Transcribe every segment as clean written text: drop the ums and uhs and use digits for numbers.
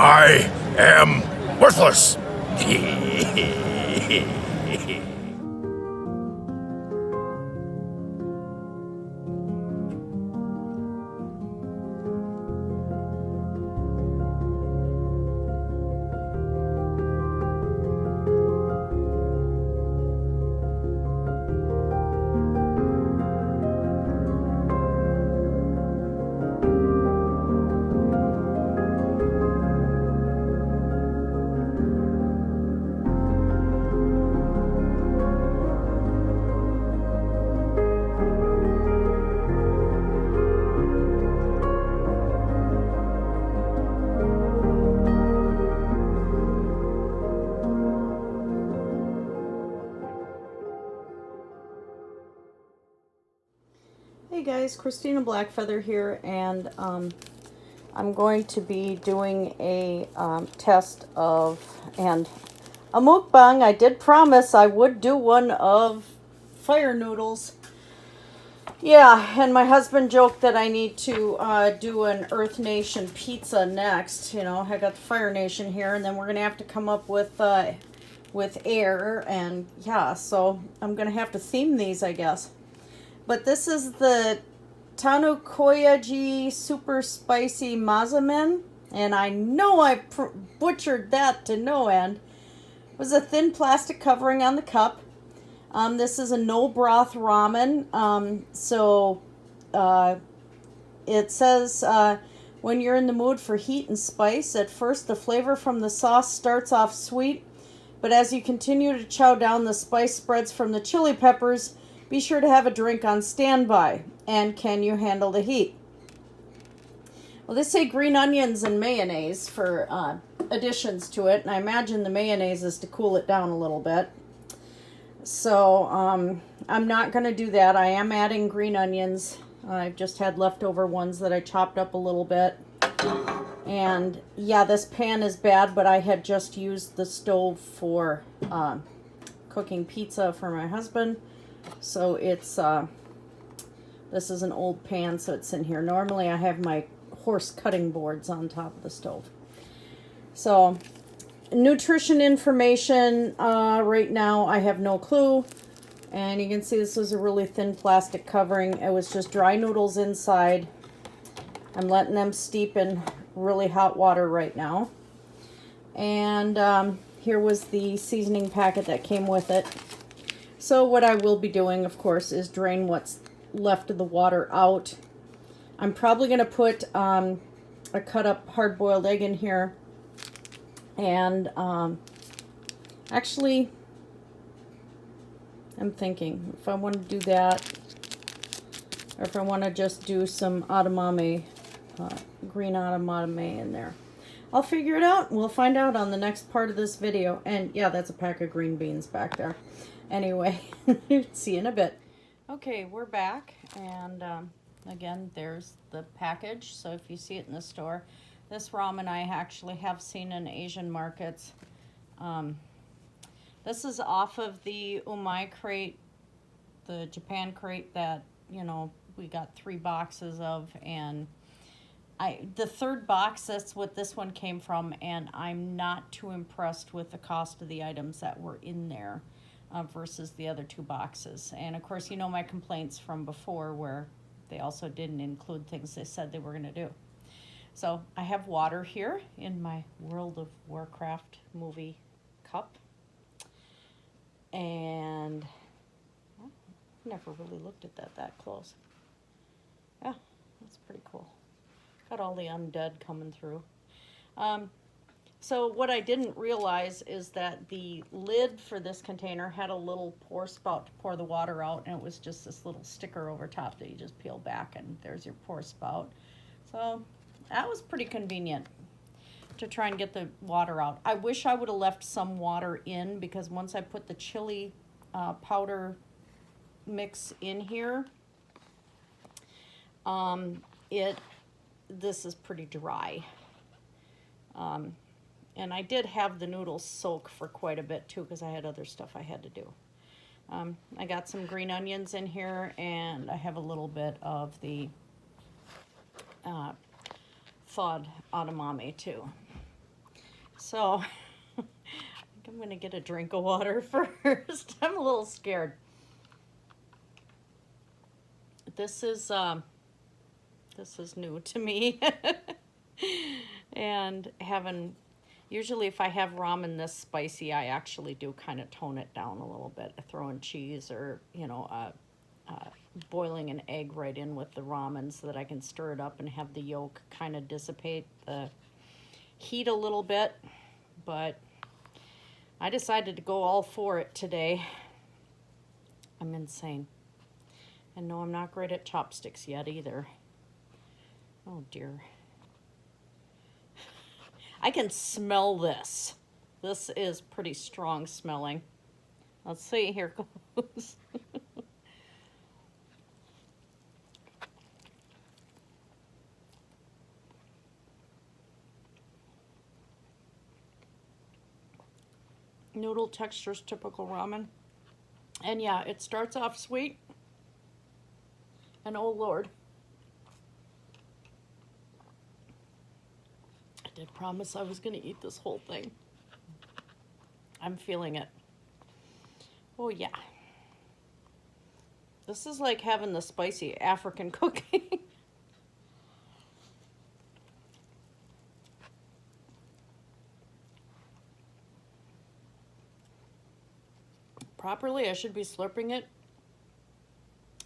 I am worthless. Hey guys, Christina Blackfeather here, and I'm going to be doing a test of, and a mukbang. I did promise I would do one of fire noodles. Yeah, and my husband joked that I need to do an Earth Nation pizza next. You know, I got the Fire Nation here, and then we're gonna have to come up with air, and yeah, so I'm gonna have to theme these, I guess. But this is the Tanukoyaji Super Spicy Mazamen, and I know I butchered that to no end. It was a thin plastic covering on the cup. This is a no broth ramen. It says when you're in the mood for heat and spice, at first the flavor from the sauce starts off sweet, but as you continue to chow down, the spice spreads from the chili peppers. Be sure to have a drink on standby. And can you handle the heat? Well, they say green onions and mayonnaise for additions to it, and I imagine the mayonnaise is to cool it down a little bit. So I'm not going to do that. I am adding green onions. I've just had leftover ones that I chopped up a little bit. And yeah, this pan is bad, but I had just used the stove for cooking pizza for my husband. So it's, this is an old pan, so it's in here. Normally I have my horse cutting boards on top of the stove. So, nutrition information, right now I have no clue. And you can see this is a really thin plastic covering. It was just dry noodles inside. I'm letting them steep in really hot water right now. And here was the seasoning packet that came with it. So what I will be doing, of course, is drain what's left of the water out. I'm probably going to put a cut up hard-boiled egg in here. And actually, I'm thinking if I want to do that, or if I want to just do some edamame, green edamame in there. I'll figure it out. We'll find out on the next part of this video. And yeah, that's a pack of green beans back there. Anyway, see you in a bit. Okay, we're back, and again, there's the package. So if you see it in the store, this ramen I actually have seen in Asian markets. This is off of the Umai crate, the Japan crate that, you know, we got 3 boxes of, and the third box, that's what this one came from, and I'm not too impressed with the cost of the items that were in there. Versus the other 2 boxes. And of course, you know my complaints from before where they also didn't include things they said they were going to do. So I have water here in my World of Warcraft movie cup. And well, I've never really looked at that close. Yeah, that's pretty cool. Got all the undead coming through. So what I didn't realize is that the lid for this container had a little pour spout to pour the water out, and it was just this little sticker over top that you just peel back, and there's your pour spout. So that was pretty convenient to try and get the water out. I wish I would have left some water in, because once I put the chili powder mix in here, this is pretty dry. And I did have the noodles soak for quite a bit too, because I had other stuff I had to do. I got some green onions in here, and I have a little bit of the thawed edamame too. So I think I'm going to get a drink of water first. I'm a little scared. This is new to me. And having usually if I have ramen this spicy, I actually do kind of tone it down a little bit. I throw in cheese or, boiling an egg right in with the ramen so that I can stir it up and have the yolk kind of dissipate the heat a little bit. But I decided to go all for it today. I'm insane. And no, I'm not great at chopsticks yet either. Oh dear. I can smell this. This is pretty strong smelling. Let's see, here goes. Noodle textures, typical ramen. And yeah, it starts off sweet. And oh Lord. I did promise I was going to eat this whole thing. I'm feeling it. Oh yeah. This is like having the spicy African cooking. Properly, I should be slurping it,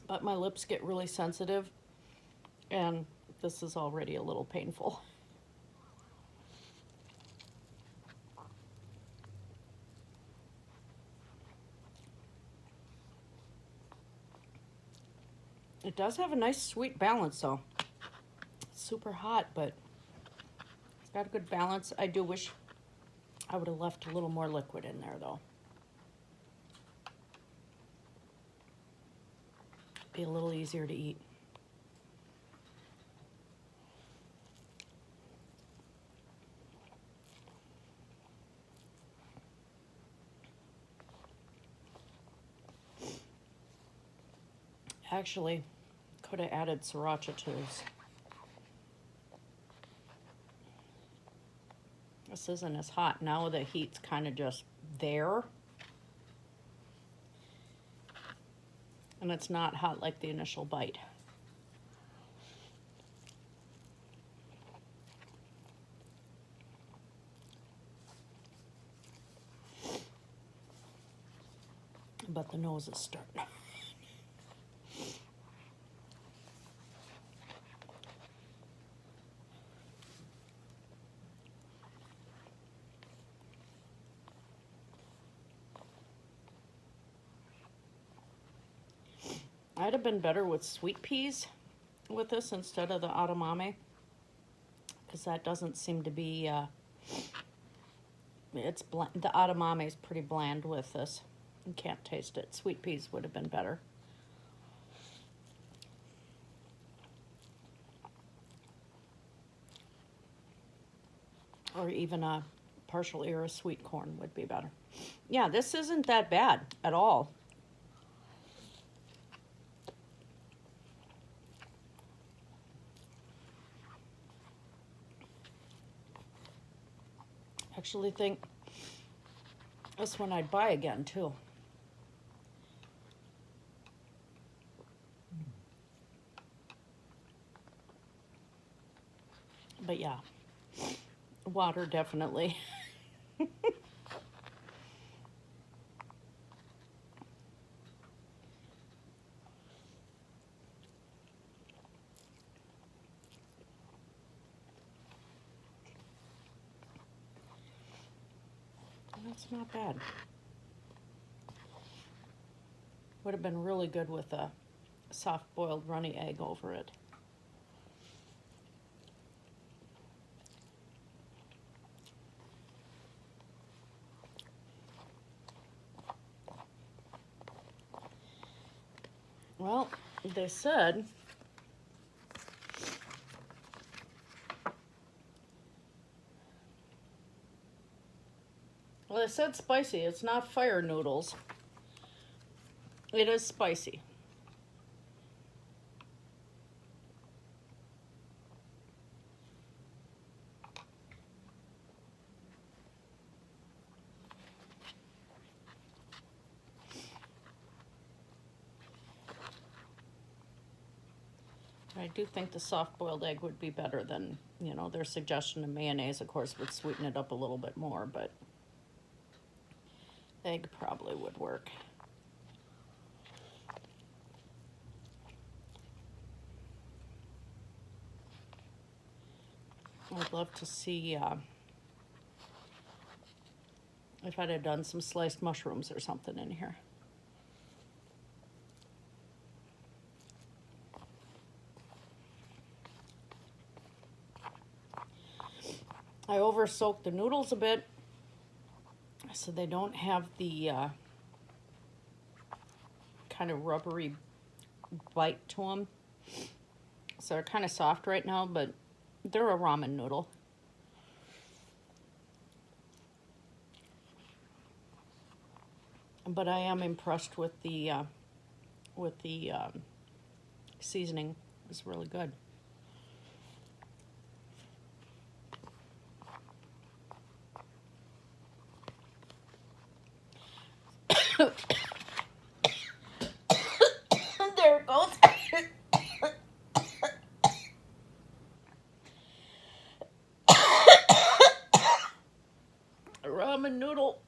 but my lips get really sensitive, and this is already a little painful. It does have a nice sweet balance though. It's super hot, but it's got a good balance. I do wish I would have left a little more liquid in there though. Be a little easier to eat. Actually, could have added sriracha to this. This isn't as hot. Now the heat's kind of just there. And it's not hot like the initial bite. But the nose is starting. I'd have been better with sweet peas with this instead of the edamame, because that doesn't seem to be, it's bland. The edamame is pretty bland with this. You can't taste it. Sweet peas would have been better. Or even a partial ear of sweet corn would be better. Yeah, this isn't that bad at all. Actually think this one I'd buy again too. But yeah, water definitely. That's not bad. Would have been really good with a soft boiled runny egg over it. Well, they said well, they said spicy. It's not fire noodles. It is spicy. I do think the soft-boiled egg would be better than, you know, their suggestion of mayonnaise, of course, would sweeten it up a little bit more, but egg probably would work. I'd love to see if I'd have done some sliced mushrooms or something in here. I over soaked the noodles a bit so they don't have the kind of rubbery bite to them. So they're kind of soft right now, but they're a ramen noodle. But I am impressed with the seasoning. It's really good. There it goes. A ramen noodle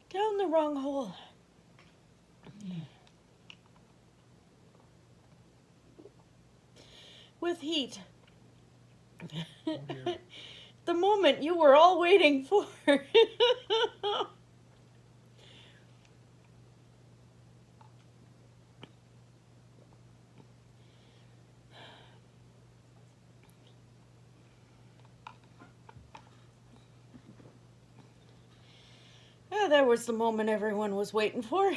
down the wrong hole. With heat. Oh dear. The moment you were all waiting for. Ah, that was the moment everyone was waiting for.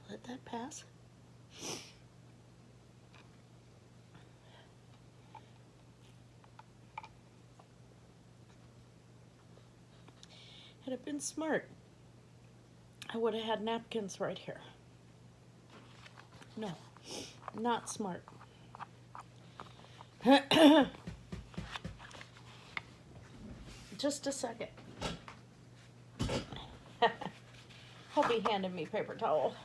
Let that pass. Had it been smart, I would have had napkins right here. No, not smart. Just a second. Hubby handed me paper towel.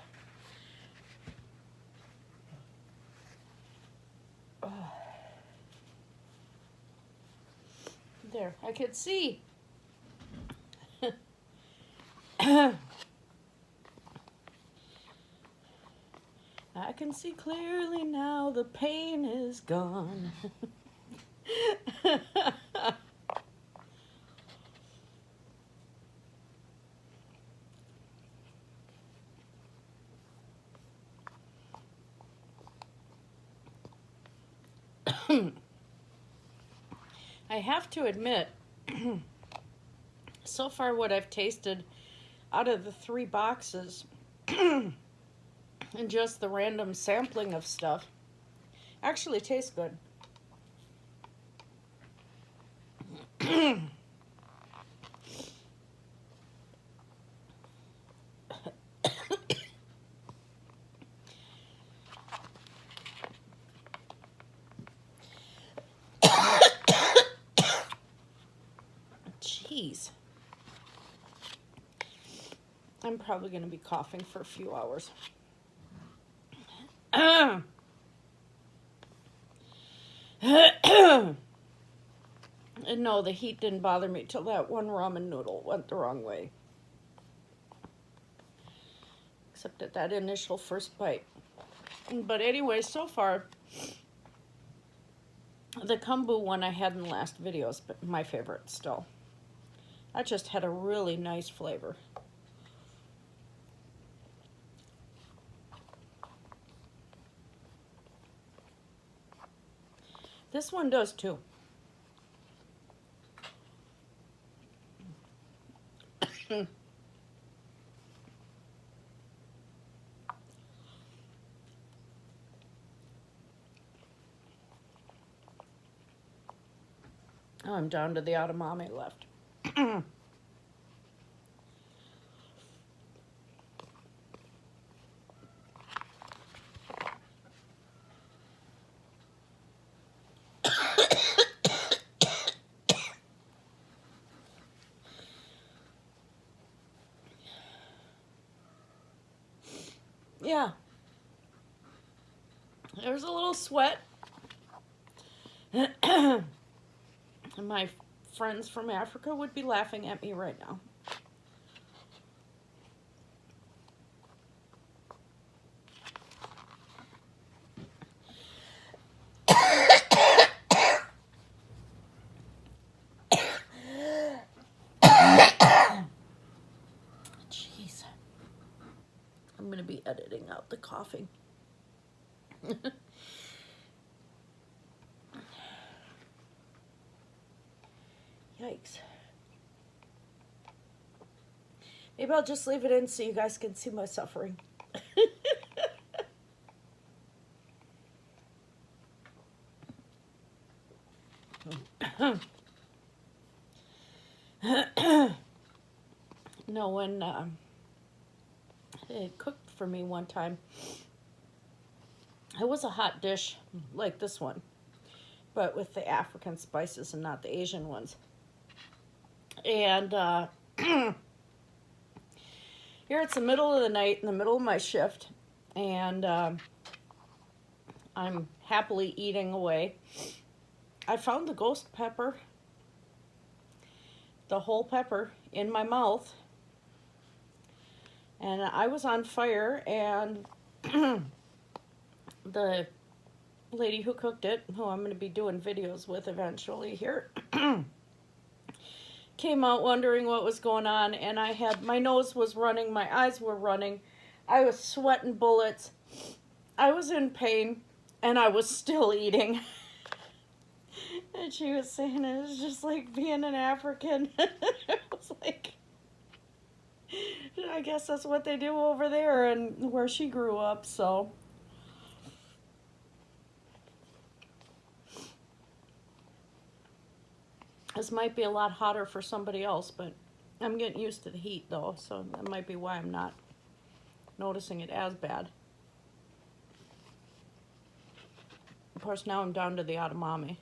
There, I could see. I can see clearly now, the pain is gone. I have to admit, so far what I've tasted out of the 3 boxes and just the random sampling of stuff actually tastes good. Jeez. I'm probably going to be coughing for a few hours. And no, the heat didn't bother me till that one ramen noodle went the wrong way. Except at that initial first bite. But anyway, so far, the kombu one I had in the last video is my favorite still. That just had a really nice flavor. This one does too. Oh, I'm down to the edamame left. Yeah. There's a little sweat. And my friends from Africa would be laughing at me right now. Jeez. I'm going to be editing out the coughing. Yikes. Maybe I'll just leave it in so you guys can see my suffering. No, when they cooked for me one time, it was a hot dish like this one, but with the African spices and not the Asian ones. And here it's the middle of the night, in the middle of my shift, and I'm happily eating away. I found the ghost pepper, the whole pepper, in my mouth, and I was on fire, and the lady who cooked it, who I'm going to be doing videos with eventually here, came out wondering what was going on, and my nose was running, my eyes were running, I was sweating bullets, I was in pain, and I was still eating. And she was saying it was just like being an African. It was like, I guess that's what they do over there and where she grew up, so. This might be a lot hotter for somebody else, but I'm getting used to the heat though, so that might be why I'm not noticing it as bad. Of course, now I'm down to the edamame.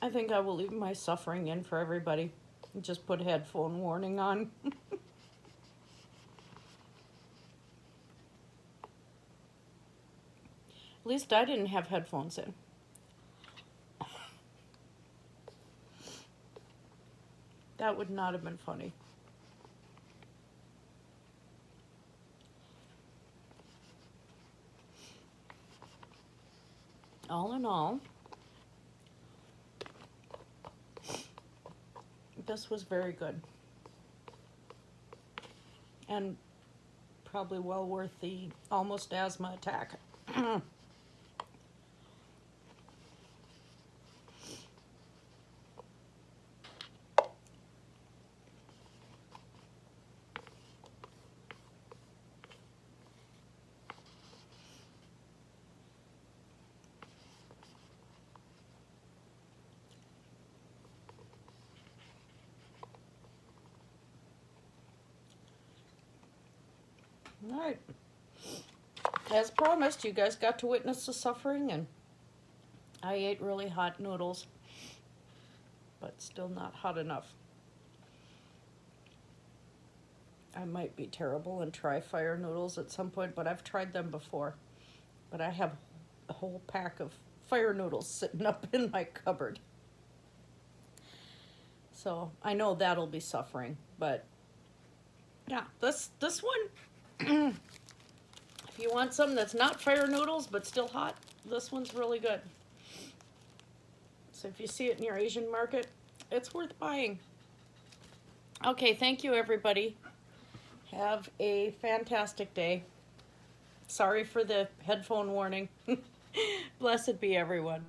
I think I will leave my suffering in for everybody. Just put headphone warning on. At least I didn't have headphones in. That would not have been funny. All in all, this was very good. And probably well worth the almost asthma attack. All right. As promised, you guys got to witness the suffering, and I ate really hot noodles, but still not hot enough. I might be terrible and try fire noodles at some point, but I've tried them before. But I have a whole pack of fire noodles sitting up in my cupboard. So I know that'll be suffering, but yeah, this one, if you want something that's not fire noodles but still hot, this one's really good. So if you see it in your Asian market, it's worth buying. Okay, thank you everybody. Have a fantastic day. Sorry for the headphone warning. Blessed be everyone.